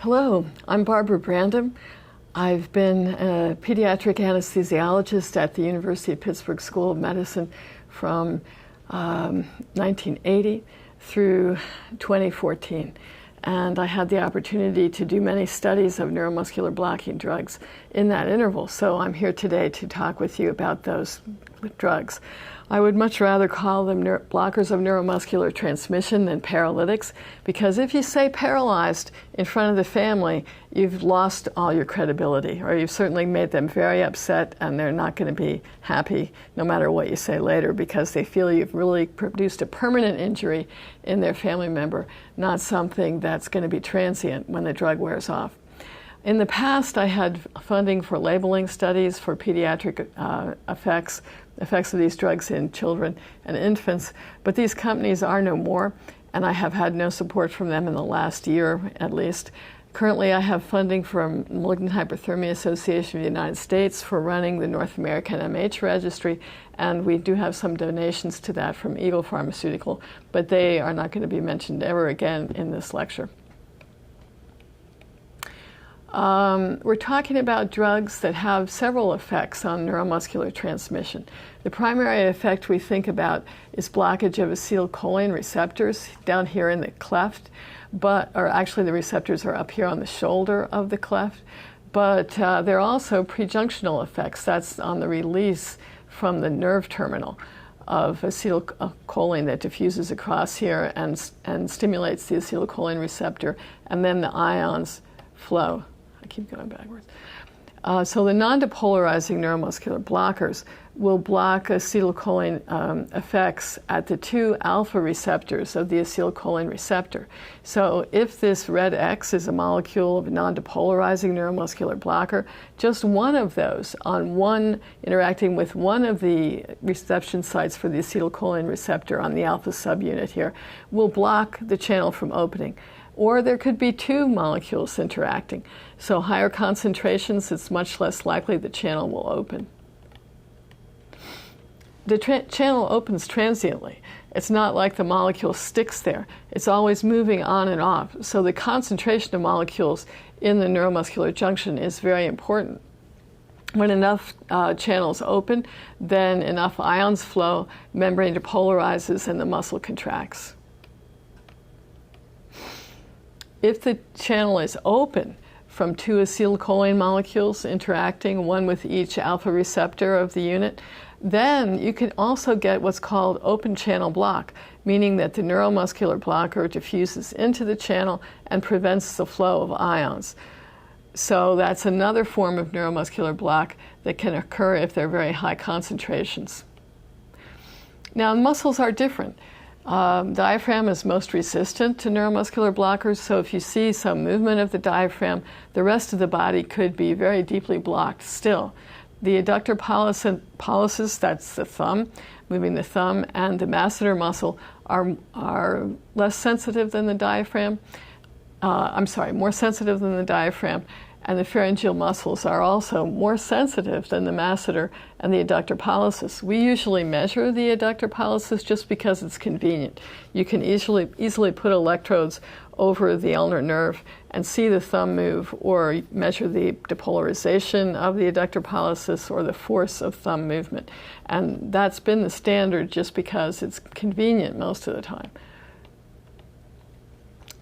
Hello, I'm Barbara Brandom. I've been a pediatric anesthesiologist at the University of Pittsburgh School of Medicine from 1980 through 2014. And I had the opportunity to do many studies of neuromuscular blocking drugs in that interval. So I'm here today to talk with you about those drugs. I would much rather call them blockers of neuromuscular transmission than paralytics, because if you say paralyzed in front of the family, you've lost all your credibility, or you've certainly made them very upset, and they're not going to be happy no matter what you say later, because they feel you've really produced a permanent injury in their family member, not something that's going to be transient when the drug wears off. In the past, I had funding for labeling studies for pediatric effects of these drugs in children and infants, but these companies are no more, and I have had no support from them in the last year at least. Currently, I have funding from Malignant Hyperthermia Association of the United States for running the North American MH registry, and we do have some donations to that from Eagle Pharmaceutical, but they are not going to be mentioned ever again in this lecture. We're talking about drugs that have several effects on neuromuscular transmission. The primary effect we think about is blockage of acetylcholine receptors down here in the cleft, or actually the receptors are up here on the shoulder of the cleft, but there are also prejunctional effects. That's on the release from the nerve terminal of acetylcholine that diffuses across here and stimulates the acetylcholine receptor, and then the ions flow. I keep going backwards. So the non-depolarizing neuromuscular blockers will block acetylcholine effects at the 2 alpha receptors of the acetylcholine receptor. So if this red X is a molecule of a non-depolarizing neuromuscular blocker, just one of those interacting with one of the reception sites for the acetylcholine receptor on the alpha subunit here will block the channel from opening. Or there could be 2 molecules interacting. So higher concentrations, it's much less likely the channel will open. The channel opens transiently. It's not like the molecule sticks there. It's always moving on and off. So the concentration of molecules in the neuromuscular junction is very important. When enough channels open, then enough ions flow, membrane depolarizes, and the muscle contracts. If the channel is open from 2 acetylcholine molecules interacting, one with each alpha receptor of the unit, then you can also get what's called open channel block, meaning that the neuromuscular blocker diffuses into the channel and prevents the flow of ions. So that's another form of neuromuscular block that can occur if they're very high concentrations. Now, muscles are different. Diaphragm is most resistant to neuromuscular blockers, so if you see some movement of the diaphragm, the rest of the body could be very deeply blocked still. The adductor pollicis, that's the thumb, moving the thumb, and the masseter muscle are less sensitive than the diaphragm. More sensitive than the diaphragm. And the pharyngeal muscles are also more sensitive than the masseter and the adductor pollicis. We usually measure the adductor pollicis just because it's convenient. You can easily put electrodes over the ulnar nerve and see the thumb move, or measure the depolarization of the adductor pollicis or the force of thumb movement. And that's been the standard just because it's convenient most of the time.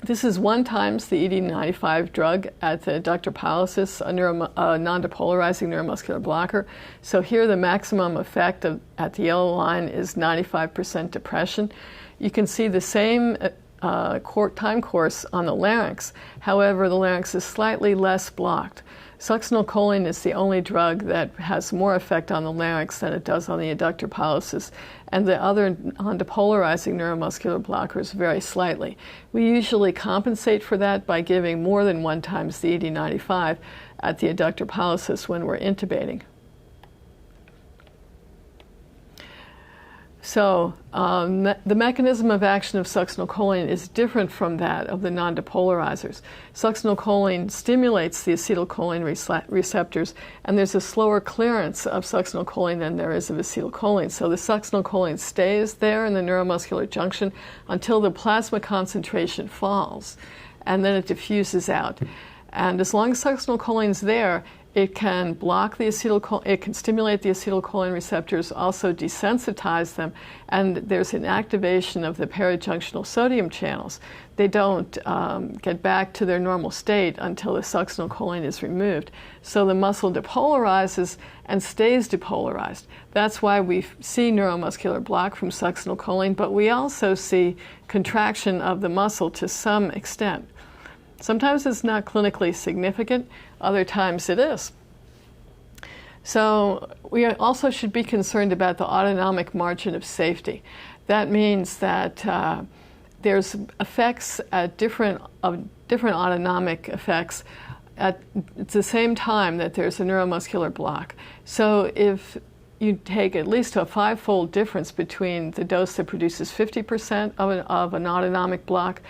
This is 1 times the ED95 drug at the adductor pollicis, a non-depolarizing neuromuscular blocker. So here the maximum effect at the yellow line is 95% depression. You can see the same time course on the larynx. However, the larynx is slightly less blocked. Succinylcholine is the only drug that has more effect on the larynx than it does on the adductor pollicis, and the other non-depolarizing neuromuscular blockers vary slightly. We usually compensate for that by giving more than 1 times the ED95 at the adductor pollicis when we're intubating. So the mechanism of action of succinylcholine is different from that of the non-depolarizers. Succinylcholine stimulates the acetylcholine receptors, and there's a slower clearance of succinylcholine than there is of acetylcholine. So the succinylcholine stays there in the neuromuscular junction until the plasma concentration falls. and then it diffuses out. And as long as succinylcholine's there, it can block the it can stimulate the acetylcholine receptors, also desensitize them, and there's an activation of the perijunctional sodium channels. They don't get back to their normal state until the succinylcholine is removed. So the muscle depolarizes and stays depolarized. That's why we see neuromuscular block from succinylcholine, but we also see contraction of the muscle to some extent. Sometimes it's not clinically significant, other times it is. So we also should be concerned about the autonomic margin of safety. That means that there's effects at different autonomic effects at the same time that there's a neuromuscular block. So if you take at least a 5-fold difference between the dose that produces 50% of an autonomic block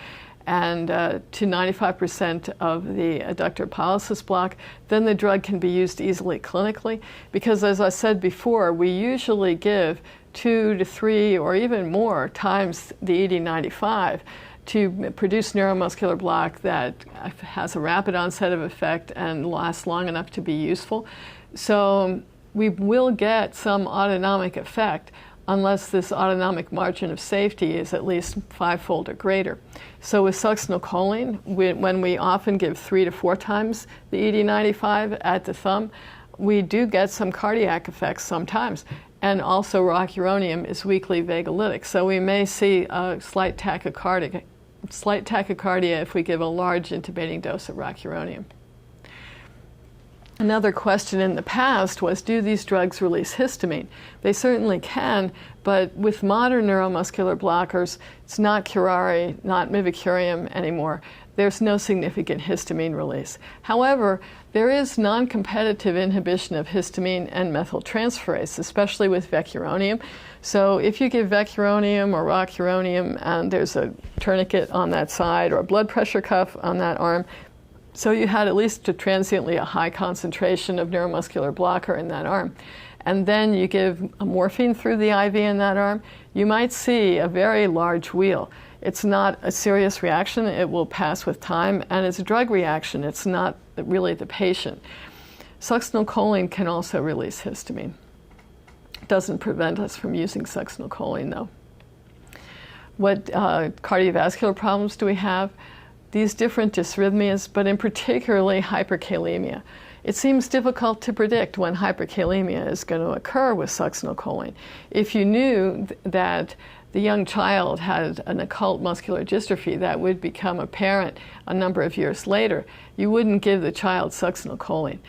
and to 95% of the adductor pollicis block, then the drug can be used easily clinically. Because as I said before, we usually give 2 to 3 or even more times the ED95 to produce neuromuscular block that has a rapid onset of effect and lasts long enough to be useful. So we will get some autonomic effect unless this autonomic margin of safety is at least 5-fold or greater. So with succinylcholine, when we often give 3 to 4 times the ED95 at the thumb, we do get some cardiac effects sometimes. And also rocuronium is weakly vagolytic, so we may see a slight tachycardia if we give a large intubating dose of rocuronium. Another question in the past was, do these drugs release histamine? They certainly can, but with modern neuromuscular blockers, it's not curare, not mivacurium anymore. There's no significant histamine release. However, there is non-competitive inhibition of histamine and methyltransferase, especially with vecuronium. So if you give vecuronium or rocuronium and there's a tourniquet on that side or a blood pressure cuff on that arm, so you had at least transiently a high concentration of neuromuscular blocker in that arm, and then you give a morphine through the IV in that arm, you might see a very large wheal. It's not a serious reaction, it will pass with time, and it's a drug reaction, it's not really the patient. Succinylcholine can also release histamine. It doesn't prevent us from using succinylcholine though. What cardiovascular problems do we have? These different dysrhythmias, but in particularly hyperkalemia. It seems difficult to predict when hyperkalemia is going to occur with succinylcholine. If you knew that the young child had an occult muscular dystrophy that would become apparent a number of years later, you wouldn't give the child succinylcholine.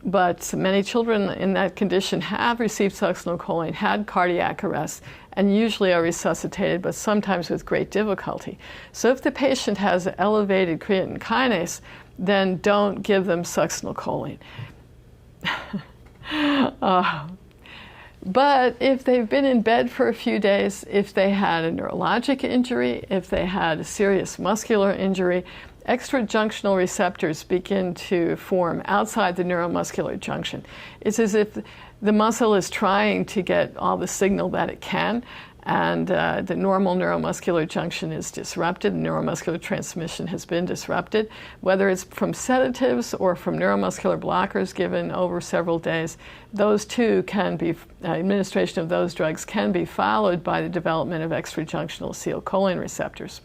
But many children in that condition have received succinylcholine, had cardiac arrest, and usually are resuscitated, but sometimes with great difficulty. So if the patient has elevated creatine kinase, then don't give them succinylcholine. But if they've been in bed for a few days, if they had a neurologic injury, if they had a serious muscular injury, extrajunctional receptors begin to form outside the neuromuscular junction. It's as if the muscle is trying to get all the signal that it can, and the normal neuromuscular junction is disrupted, neuromuscular transmission has been disrupted, whether it's from sedatives or from neuromuscular blockers given over several days. Those two can be, administration of those drugs can be followed by the development of extrajunctional acetylcholine receptors.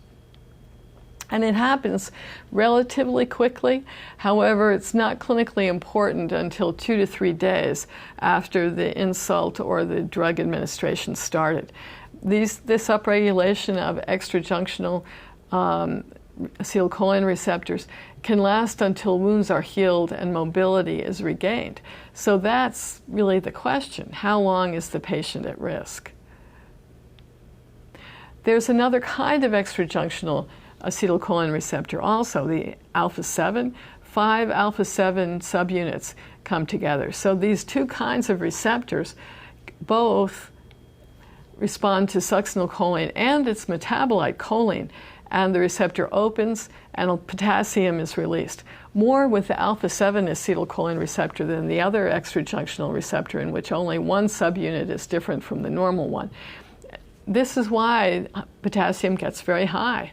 And it happens relatively quickly. However, it's not clinically important until 2 to 3 days after the insult or the drug administration started. This upregulation of extrajunctional acetylcholine receptors can last until wounds are healed and mobility is regained. So that's really the question. How long is the patient at risk? There's another kind of extrajunctional acetylcholine receptor also, the alpha-7. 5 alpha-7 subunits come together. So these two kinds of receptors both respond to succinylcholine and its metabolite choline, and the receptor opens and potassium is released. More with the alpha-7 acetylcholine receptor than the other extrajunctional receptor, in which only one subunit is different from the normal one. This is why potassium gets very high.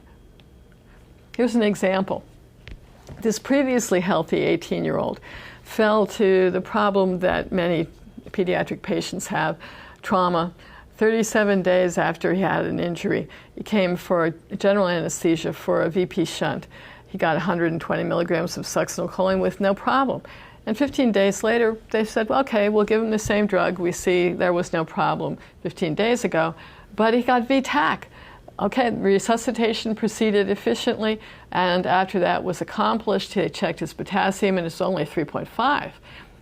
Here's an example. This previously healthy 18-year-old fell to the problem that many pediatric patients have, trauma. 37 days after he had an injury, he came for general anesthesia for a VP shunt. He got 120 milligrams of succinylcholine with no problem. And 15 days later, they said, well, okay, we'll give him the same drug. We see there was no problem 15 days ago, but he got VTAC. Okay, resuscitation proceeded efficiently, and after that was accomplished, they checked his potassium, and it's only 3.5.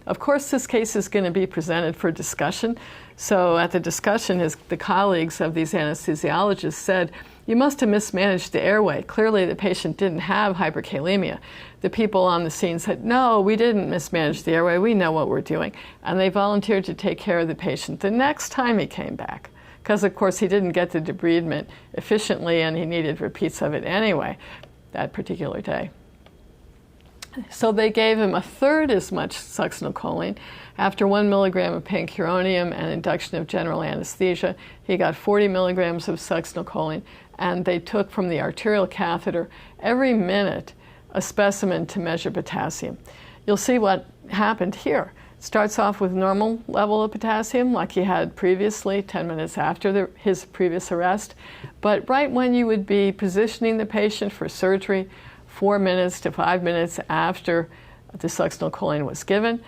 Of course, this case is going to be presented for discussion. So at the discussion, the colleagues of these anesthesiologists said, you must have mismanaged the airway. Clearly, the patient didn't have hyperkalemia. The people on the scene said, no, we didn't mismanage the airway. We know what we're doing. And they volunteered to take care of the patient the next time he came back. Because, of course, he didn't get the debridement efficiently, and he needed repeats of it anyway that particular day. So they gave him a third as much succinylcholine. After 1 milligram of pancuronium and induction of general anesthesia, he got 40 milligrams of succinylcholine, and they took from the arterial catheter every minute a specimen to measure potassium. You'll see what happened here. It starts off with normal level of potassium, like he had previously, 10 minutes after his previous arrest. But right when you would be positioning the patient for surgery, 4 minutes to 5 minutes after the succinylcholine was given,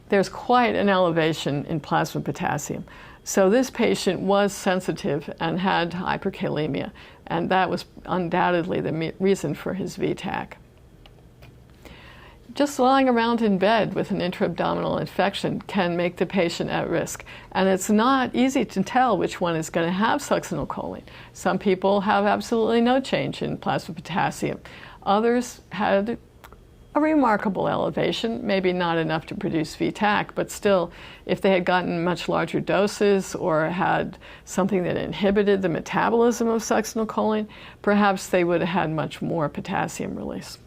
there's quite an elevation in plasma potassium. So this patient was sensitive and had hyperkalemia, and that was undoubtedly the reason for his VTAC. Just lying around in bed with an intra-abdominal infection can make the patient at risk. And it's not easy to tell which one is going to have succinylcholine. Some people have absolutely no change in plasma potassium. Others had a remarkable elevation, maybe not enough to produce VTAC, but still, if they had gotten much larger doses or had something that inhibited the metabolism of succinylcholine, perhaps they would have had much more potassium release.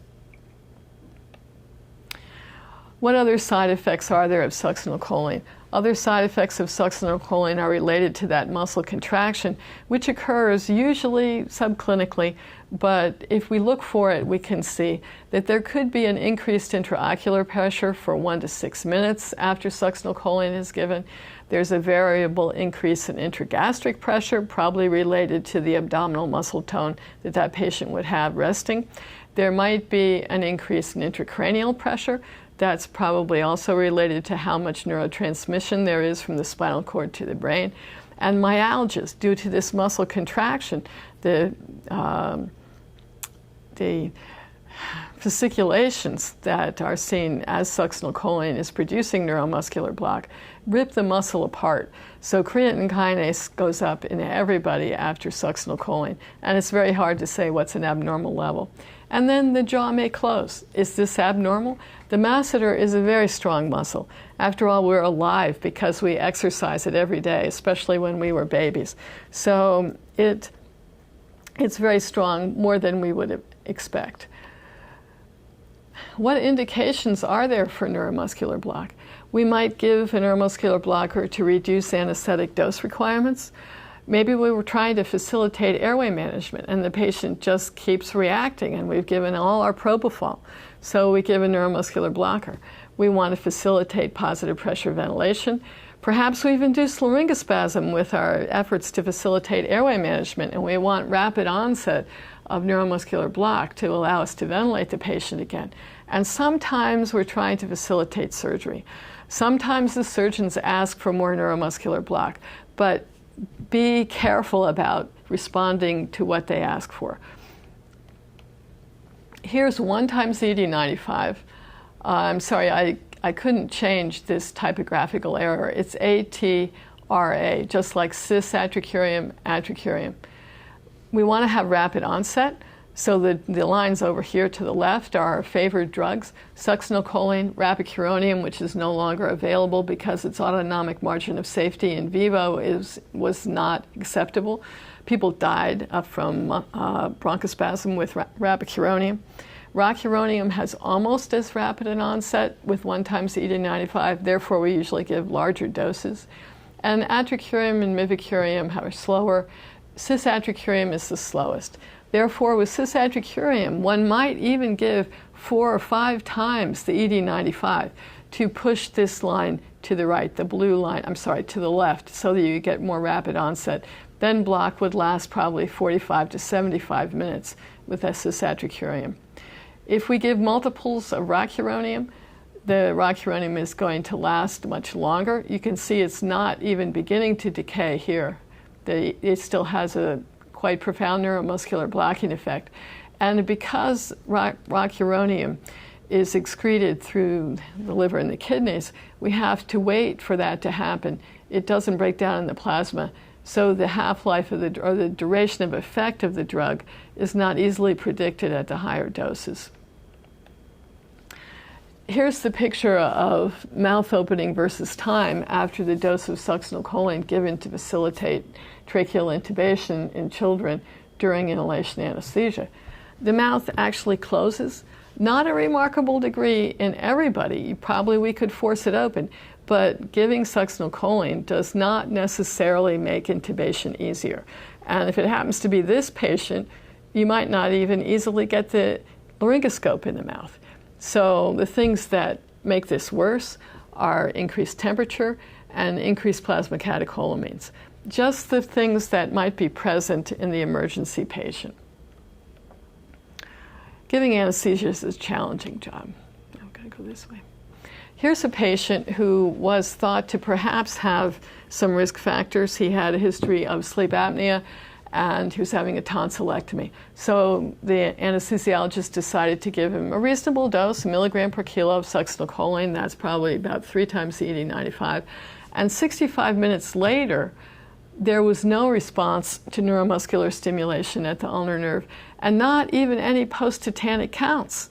What other side effects are there of succinylcholine? Other side effects of succinylcholine are related to that muscle contraction, which occurs usually subclinically, but if we look for it, we can see that there could be an increased intraocular pressure for 1 to 6 minutes after succinylcholine is given. There's a variable increase in intragastric pressure, probably related to the abdominal muscle tone that that patient would have resting. There might be an increase in intracranial pressure. That's probably also related to how much neurotransmission there is from the spinal cord to the brain. And myalgias, due to this muscle contraction, the fasciculations that are seen as succinylcholine is producing neuromuscular block rip the muscle apart. So creatine kinase goes up in everybody after succinylcholine, and it's very hard to say what's an abnormal level. And then the jaw may close. Is this abnormal? The masseter is a very strong muscle. After all, we're alive because we exercise it every day, especially when we were babies. So it's very strong, more than we would expect. What indications are there for neuromuscular block? We might give a neuromuscular blocker to reduce anesthetic dose requirements. Maybe we were trying to facilitate airway management and the patient just keeps reacting and we've given all our propofol. So we give a neuromuscular blocker. We want to facilitate positive pressure ventilation. Perhaps we've induced laryngospasm with our efforts to facilitate airway management, and we want rapid onset of neuromuscular block to allow us to ventilate the patient again. And sometimes we're trying to facilitate surgery. Sometimes the surgeons ask for more neuromuscular block, but be careful about responding to what they ask for. Here's 1 times ED95. I'm sorry, I couldn't change this typographical error. It's ATRA, just like cis atracurium, atracurium. We want to have rapid onset, so the lines over here to the left are our favored drugs. Succinylcholine, rapicuronium, which is no longer available because its autonomic margin of safety in vivo was not acceptable. People died from bronchospasm with rapicuronium. Rocuronium has almost as rapid an onset with 1 times ED95, therefore we usually give larger doses. And atracurium and mivacurium are slower. Cisatracurium is the slowest. Therefore, with cisatracurium, one might even give 4 or 5 times the ED95 to push this line to the right, the blue line, to the left, so that you get more rapid onset. Then block would last probably 45 to 75 minutes with cisatracurium. If we give multiples of rocuronium, the rocuronium is going to last much longer. You can see it's not even beginning to decay here. It still has a quite profound neuromuscular blocking effect. And because rocuronium is excreted through the liver and the kidneys, we have to wait for that to happen. It doesn't break down in the plasma, so the half-life or the duration of effect of the drug is not easily predicted at the higher doses. Here's the picture of mouth opening versus time after the dose of succinylcholine given to facilitate tracheal intubation in children during inhalation anesthesia. The mouth actually closes, not a remarkable degree in everybody. Probably we could force it open, but giving succinylcholine does not necessarily make intubation easier. And if it happens to be this patient, you might not even easily get the laryngoscope in the mouth. So the things that make this worse are increased temperature and increased plasma catecholamines, just the things that might be present in the emergency patient. Giving anesthesia is a challenging job. I'm going to go this way. Here's a patient who was thought to perhaps have some risk factors. He had a history of sleep apnea, and he was having a tonsillectomy. So the anesthesiologist decided to give him a reasonable dose, 1 milligram per kilo of succinylcholine. That's probably about 3 times the ED95. And 65 minutes later, there was no response to neuromuscular stimulation at the ulnar nerve, and not even any post-tetanic counts.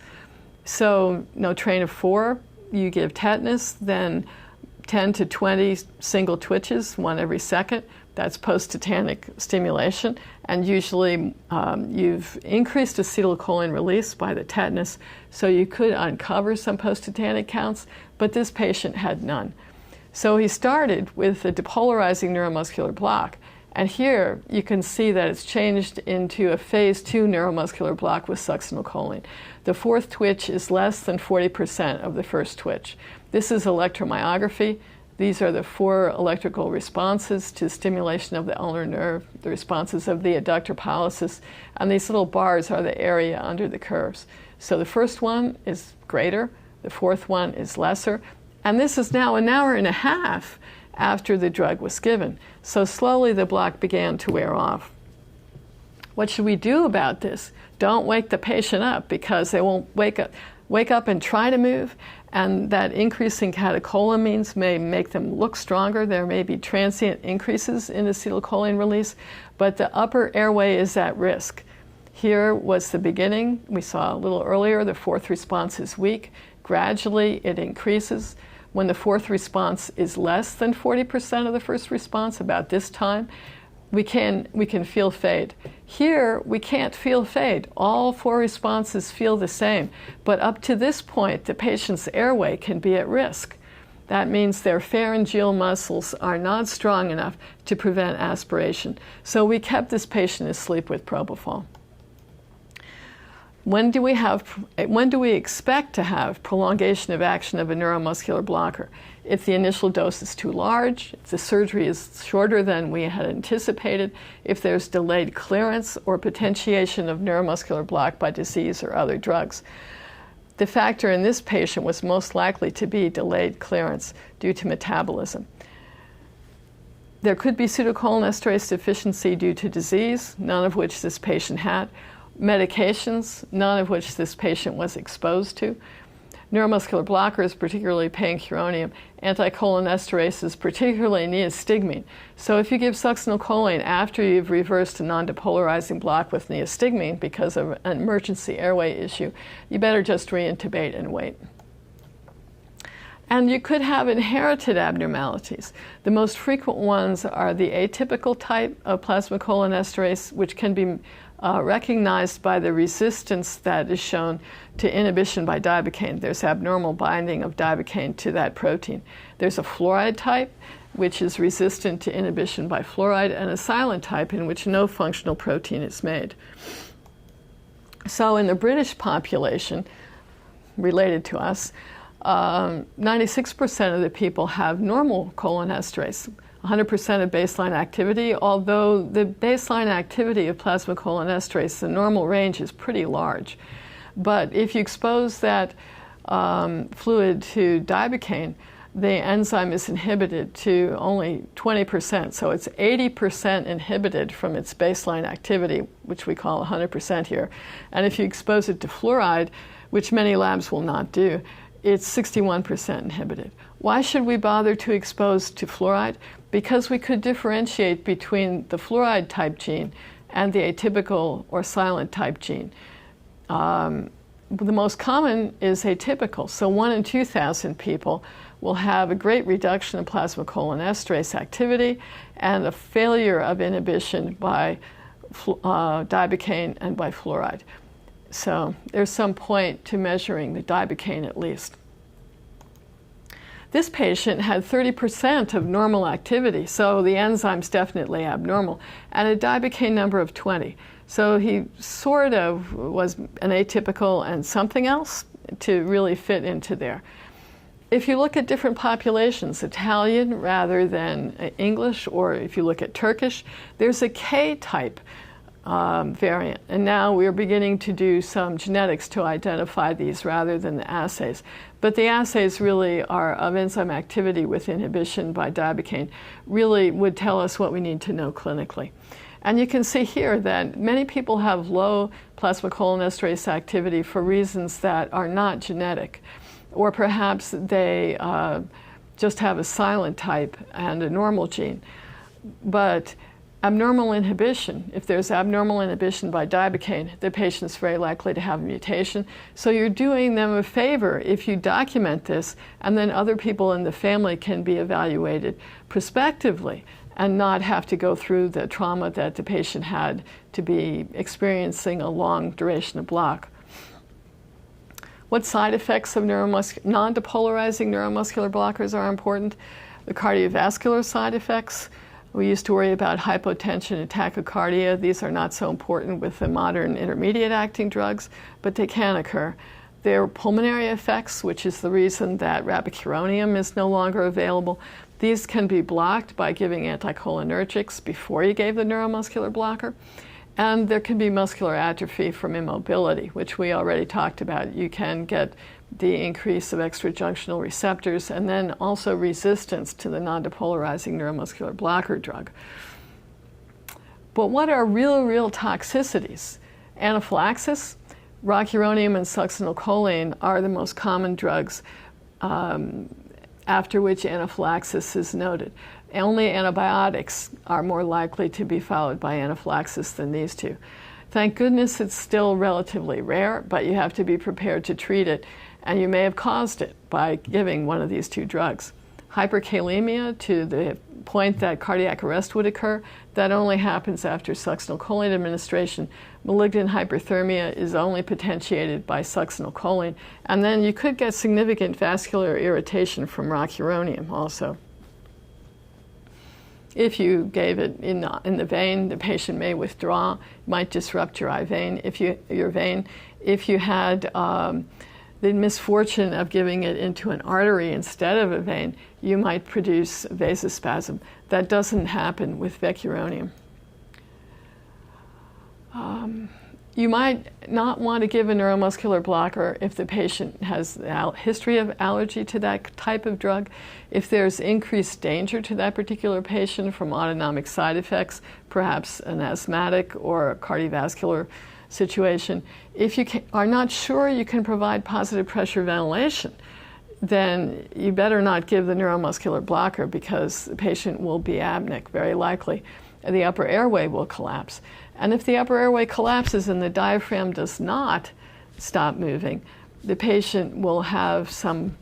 So no train of 4, you give tetanus, then 10 to 20 single twitches, 1 every second. That's post-tetanic stimulation, and usually you've increased acetylcholine release by the tetanus, so you could uncover some post-tetanic counts, but this patient had none. So he started with a depolarizing neuromuscular block, and here you can see that it's changed into a phase 2 neuromuscular block with succinylcholine. The 4th twitch is less than 40% of the first twitch. This is electromyography. These are the 4 electrical responses to stimulation of the ulnar nerve, the responses of the adductor pollicis, and these little bars are the area under the curves. So the first one is greater, the 4th one is lesser, and this is now an hour and a half after the drug was given. So slowly the block began to wear off. What should we do about this? Don't wake the patient up, because they won't wake up and try to move, and that increase in catecholamines may make them look stronger. There may be transient increases in acetylcholine release, but the upper airway is at risk. Here was the beginning. We saw a little earlier the 4th response is weak. Gradually it increases. When the 4th response is less than 40% of the first response, about this time, we can feel fade. Here, we can't feel fade. All 4 responses feel the same, but up to this point, the patient's airway can be at risk. That means their pharyngeal muscles are not strong enough to prevent aspiration. So we kept this patient asleep with propofol. When do we expect to have prolongation of action of a neuromuscular blocker? If the initial dose is too large, if the surgery is shorter than we had anticipated, if there's delayed clearance or potentiation of neuromuscular block by disease or other drugs. The factor in this patient was most likely to be delayed clearance due to metabolism. There could be pseudocholinesterase deficiency due to disease, none of which this patient had. Medications, none of which this patient was exposed to. Neuromuscular blockers, particularly pancuronium, anticholinesterases, particularly neostigmine. So if you give succinylcholine after you've reversed a non-depolarizing block with neostigmine because of an emergency airway issue, you better just reintubate and wait. And you could have inherited abnormalities. The most frequent ones are the atypical type of plasmacholinesterase, which can be recognized by the resistance that is shown to inhibition by dibocaine. There's abnormal binding of dibocaine to that protein. There's a fluoride type, which is resistant to inhibition by fluoride, and a silent type in which no functional protein is made. So in the British population, related to us, 96% of the people have normal cholinesterase, 100% of baseline activity, although the baseline activity of plasma cholinesterase, the normal range is pretty large. But if you expose that fluid to dibocaine, the enzyme is inhibited to only 20%, so it's 80% inhibited from its baseline activity, which we call 100% here. And if you expose it to fluoride, which many labs will not do, it's 61% inhibited. Why should we bother to expose to fluoride? Because we could differentiate between the fluoride type gene and the atypical or silent type gene. The most common is atypical, so 1 in 2,000 people will have a great reduction in plasma cholinesterase activity and a failure of inhibition by dibocaine and by fluoride. So there's some point to measuring the dibocaine at least. This patient had 30% of normal activity, so the enzyme's definitely abnormal, and a dibocaine number of 20. So he sort of was an atypical and something else to really fit into there. If you look at different populations, Italian rather than English, or if you look at Turkish, there's a K-type variant. And now we're beginning to do some genetics to identify these rather than the assays. But the assays really are of enzyme activity with inhibition by dibocaine, really would tell us what we need to know clinically. And you can see here that many people have low plasma cholinesterase activity for reasons that are not genetic. Or perhaps they just have a silent type and a normal gene. But abnormal inhibition, if there's abnormal inhibition by dibocaine, the patient's very likely to have a mutation. So you're doing them a favor if you document this, and then other people in the family can be evaluated prospectively and not have to go through the trauma that the patient had to be experiencing a long duration of block. What side effects of non-depolarizing neuromuscular blockers are important? The cardiovascular side effects. We used to worry about hypotension and tachycardia. These are not so important with the modern intermediate-acting drugs, but they can occur. There are pulmonary effects, which is the reason that rabicuronium is no longer available. These can be blocked by giving anticholinergics before you gave the neuromuscular blocker. And there can be muscular atrophy from immobility, which we already talked about. You can get the increase of extrajunctional receptors and then also resistance to the non-depolarizing neuromuscular blocker drug. But what are real toxicities? Anaphylaxis, rocuronium and succinylcholine are the most common drugs after which anaphylaxis is noted. Only antibiotics are more likely to be followed by anaphylaxis than these two. Thank goodness it's still relatively rare, but you have to be prepared to treat it, and you may have caused it by giving one of these two drugs. Hyperkalemia, to the point that cardiac arrest would occur, that only happens after succinylcholine administration. Malignant hyperthermia is only potentiated by succinylcholine, and then you could get significant vascular irritation from rocuronium also. If you gave it in the vein, the patient may withdraw, might disrupt your vein. If you had the misfortune of giving it into an artery instead of a vein, you might produce vasospasm. That doesn't happen with vecuronium. You might not want to give a neuromuscular blocker if the patient has a history of allergy to that type of drug. If there's increased danger to that particular patient from autonomic side effects, perhaps an asthmatic or a cardiovascular situation. If you are not sure you can provide positive pressure ventilation, then you better not give the neuromuscular blocker because the patient will be apneic, very likely. The upper airway will collapse. And if the upper airway collapses and the diaphragm does not stop moving, the patient will have some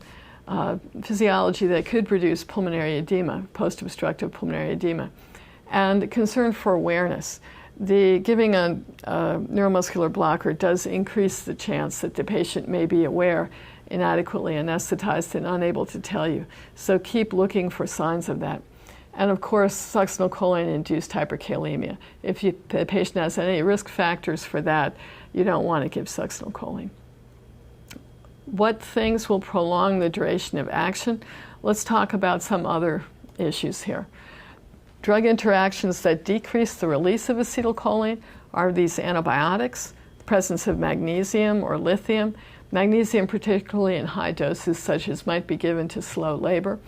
physiology that could produce pulmonary edema, post-obstructive pulmonary edema. And concern for awareness. Giving a neuromuscular blocker does increase the chance that the patient may be aware, inadequately anesthetized, and unable to tell you. So keep looking for signs of that. And of course, succinylcholine-induced hyperkalemia. If the patient has any risk factors for that, you don't want to give succinylcholine. What things will prolong the duration of action? Let's talk about some other issues here. Drug interactions that decrease the release of acetylcholine are these antibiotics, the presence of magnesium or lithium, magnesium particularly in high doses such as might be given to slow labor.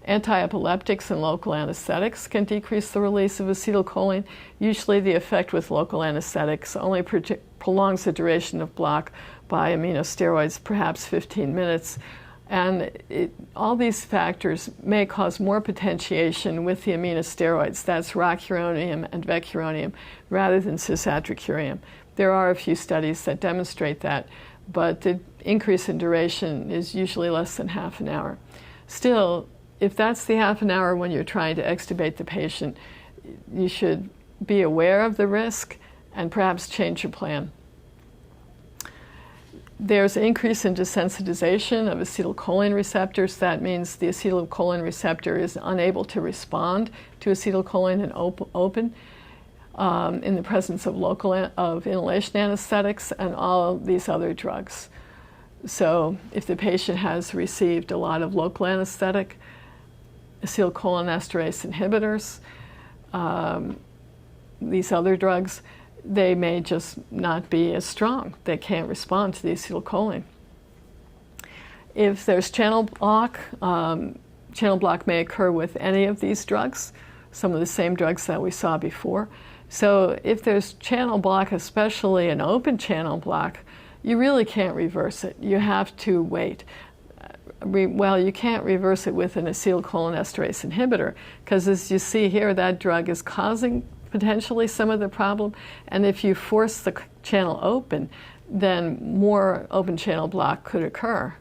Antiepileptics and local anesthetics can decrease the release of acetylcholine. Usually the effect with local anesthetics only prolongs the duration of block by immunosteroids, perhaps 15 minutes. And all these factors may cause more potentiation with the immunosteroids, that's rocuronium and vecuronium, rather than cisatracurium. There are a few studies that demonstrate that, but the increase in duration is usually less than half an hour. Still, if that's the half an hour when you're trying to extubate the patient, you should be aware of the risk and perhaps change your plan. There's an increase in desensitization of acetylcholine receptors. That means the acetylcholine receptor is unable to respond to acetylcholine and open in the presence of inhalation anesthetics and all of these other drugs. So if the patient has received a lot of local anesthetic, acetylcholinesterase inhibitors, these other drugs, they may just not be as strong. They can't respond to the acetylcholine. If there's channel block may occur with any of these drugs, some of the same drugs that we saw before. So if there's channel block, especially an open channel block, you really can't reverse it. You have to wait. Well, you can't reverse it with an acetylcholinesterase inhibitor because, as you see here, that drug is causing potentially some of the problem, and if you force the channel open, then more open channel block could occur.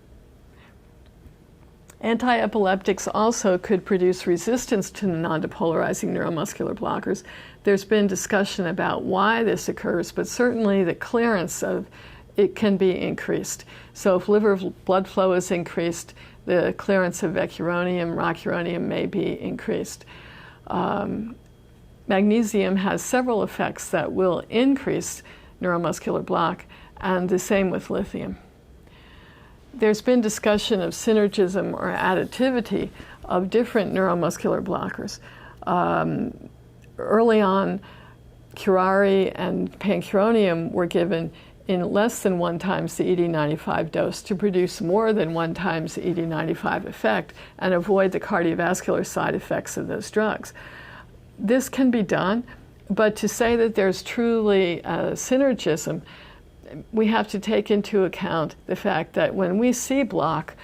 Antiepileptics also could produce resistance to the non-depolarizing neuromuscular blockers. There's been discussion about why this occurs, but certainly the clearance of it can be increased. So if liver blood flow is increased, the clearance of vecuronium, rocuronium may be increased. Magnesium has several effects that will increase neuromuscular block, and the same with lithium. There's been discussion of synergism or additivity of different neuromuscular blockers. Early on, curare and pancuronium were given in less than 1 times the ED95 dose to produce more than 1 times the ED95 effect and avoid the cardiovascular side effects of those drugs. This can be done, but to say that there's truly a synergism, we have to take into account the fact that when we see block,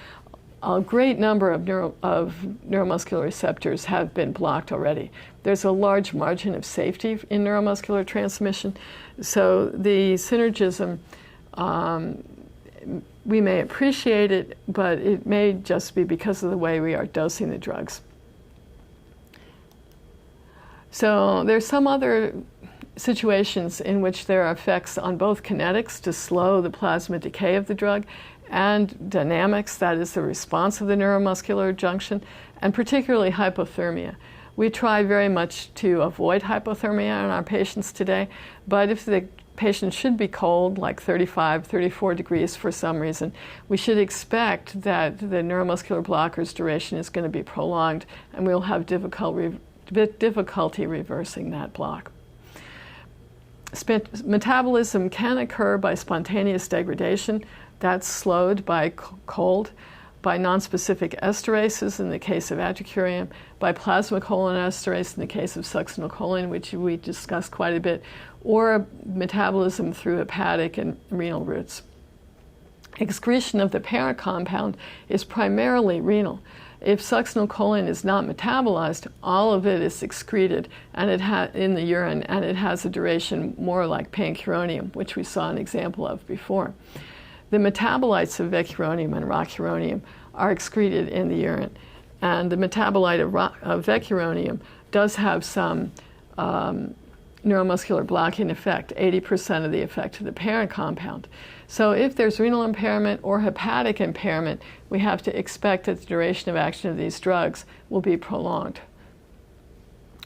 a great number of neuromuscular receptors have been blocked already. There's a large margin of safety in neuromuscular transmission, so the synergism, we may appreciate it, but it may just be because of the way we are dosing the drugs. So there's some other situations in which there are effects on both kinetics to slow the plasma decay of the drug and dynamics, that is the response of the neuromuscular junction, and particularly hypothermia. We try very much to avoid hypothermia in our patients today, but if the patient should be cold, like 35, 34 degrees for some reason, we should expect that the neuromuscular blocker's duration is going to be prolonged and we'll have difficulty reversing that block. Metabolism can occur by spontaneous degradation. That's slowed by cold, by nonspecific esterases in the case of atracurium, by plasmacholinesterase in the case of succinylcholine, which we discussed quite a bit, or metabolism through hepatic and renal routes. Excretion of the parent compound is primarily renal. If succinylcholine is not metabolized, all of it is excreted and in the urine, and it has a duration more like pancuronium, which we saw an example of before. The metabolites of vecuronium and rocuronium are excreted in the urine, and the metabolite of vecuronium does have some neuromuscular blocking effect, 80% of the effect of the parent compound. So if there's renal impairment or hepatic impairment, we have to expect that the duration of action of these drugs will be prolonged.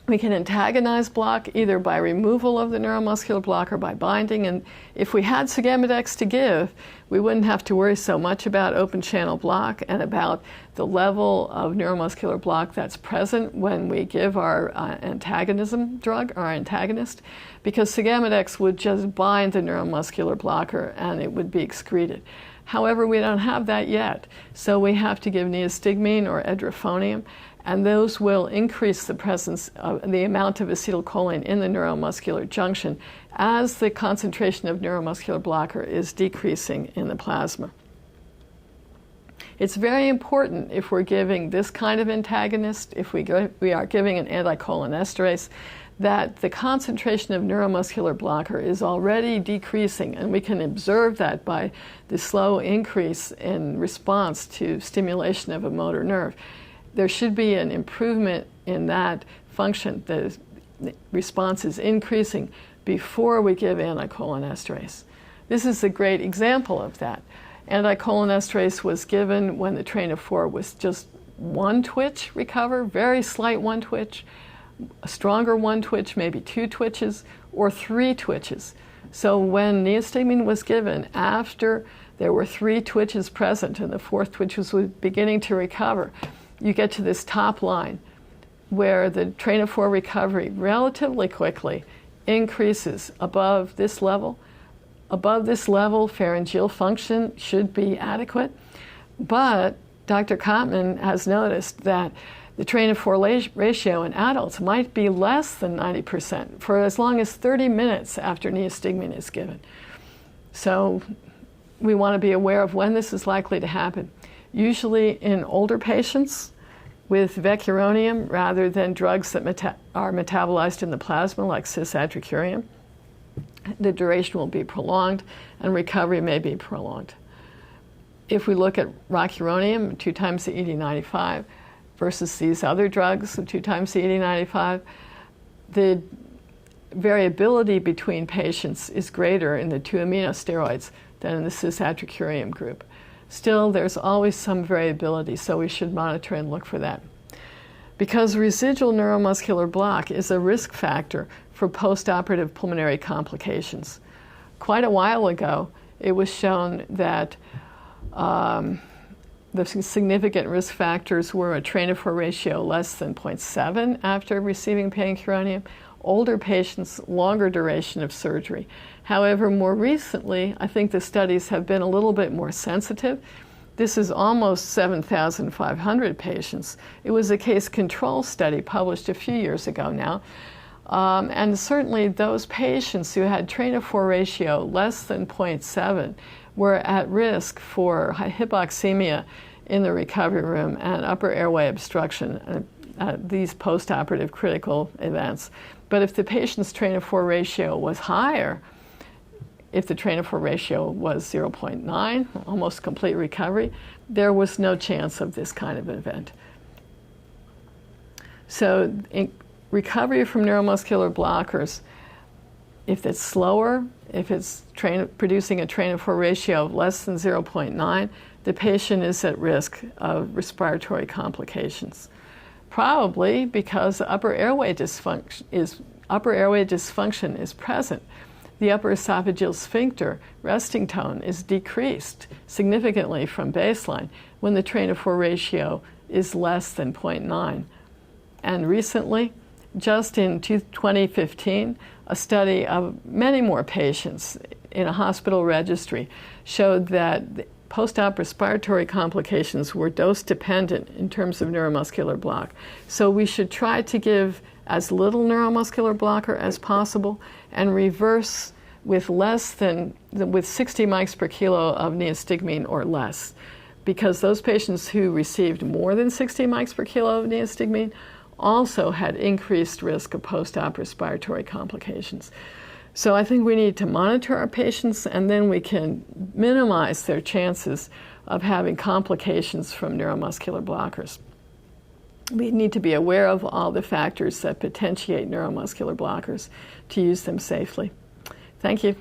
We can antagonize block either by removal of the neuromuscular block or by binding. And if we had Sugammadex to give, we wouldn't have to worry so much about open channel block and about the level of neuromuscular block that's present when we give our antagonism drug, our antagonist, because Sugammadex would just bind the neuromuscular blocker and it would be excreted. However, we don't have that yet, so we have to give neostigmine or edrophonium, and those will increase the presence of the amount of acetylcholine in the neuromuscular junction as the concentration of neuromuscular blocker is decreasing in the plasma. It's very important if we're giving this kind of antagonist, if we are giving an anticholinesterase, that the concentration of neuromuscular blocker is already decreasing, and we can observe that by the slow increase in response to stimulation of a motor nerve. There should be an improvement in that function. The response is increasing before we give anticholinesterase. This is a great example of that. Anticholinesterase was given when the train of 4 was just one twitch recover, very slight one twitch, a stronger one twitch, maybe 2 twitches, or 3 twitches. So when neostigmine was given after there were 3 twitches present and the 4th twitch was beginning to recover, you get to this top line where the train of 4 recovery relatively quickly increases above this level. Above this level, pharyngeal function should be adequate, but Dr. Kottman has noticed that the train of 4 ratio in adults might be less than 90% for as long as 30 minutes after neostigmine is given. So we want to be aware of when this is likely to happen. Usually in older patients with vecuronium rather than drugs that are metabolized in the plasma like cisatracurium, the duration will be prolonged and recovery may be prolonged. If we look at rocuronium, 2 times the ED95, versus these other drugs, 2 times the ED95, the variability between patients is greater in the 2 aminosteroids than in the cisatracurium group. Still, there's always some variability, so we should monitor and look for that. Because residual neuromuscular block is a risk factor for postoperative pulmonary complications. Quite a while ago, it was shown that the significant risk factors were a train of 4 ratio less than 0.7 after receiving pancuronium, older patients, longer duration of surgery. However, more recently, I think the studies have been a little bit more sensitive. This is almost 7,500 patients. It was a case control study published a few years ago now. And certainly those patients who had train of 4 ratio less than 0.7 were at risk for hypoxemia in the recovery room and upper airway obstruction, these postoperative critical events. But if the patient's train of 4 ratio was higher, if the train of 4 ratio was 0.9, almost complete recovery, there was no chance of this kind of event. So in recovery from neuromuscular blockers, if it's slower, if it's producing a train of 4 ratio of less than 0.9, the patient is at risk of respiratory complications. Probably because upper airway dysfunction is present. The upper esophageal sphincter resting tone is decreased significantly from baseline when the train of 4 ratio is less than 0.9. And recently, just in 2015, a study of many more patients in a hospital registry showed that post-op respiratory complications were dose-dependent in terms of neuromuscular block. So we should try to give as little neuromuscular blocker as possible and reverse with 60 mics per kilo of neostigmine or less, because those patients who received more than 60 mics per kilo of neostigmine also had increased risk of post-op respiratory complications. So I think we need to monitor our patients, and then we can minimize their chances of having complications from neuromuscular blockers. We need to be aware of all the factors that potentiate neuromuscular blockers to use them safely. Thank you.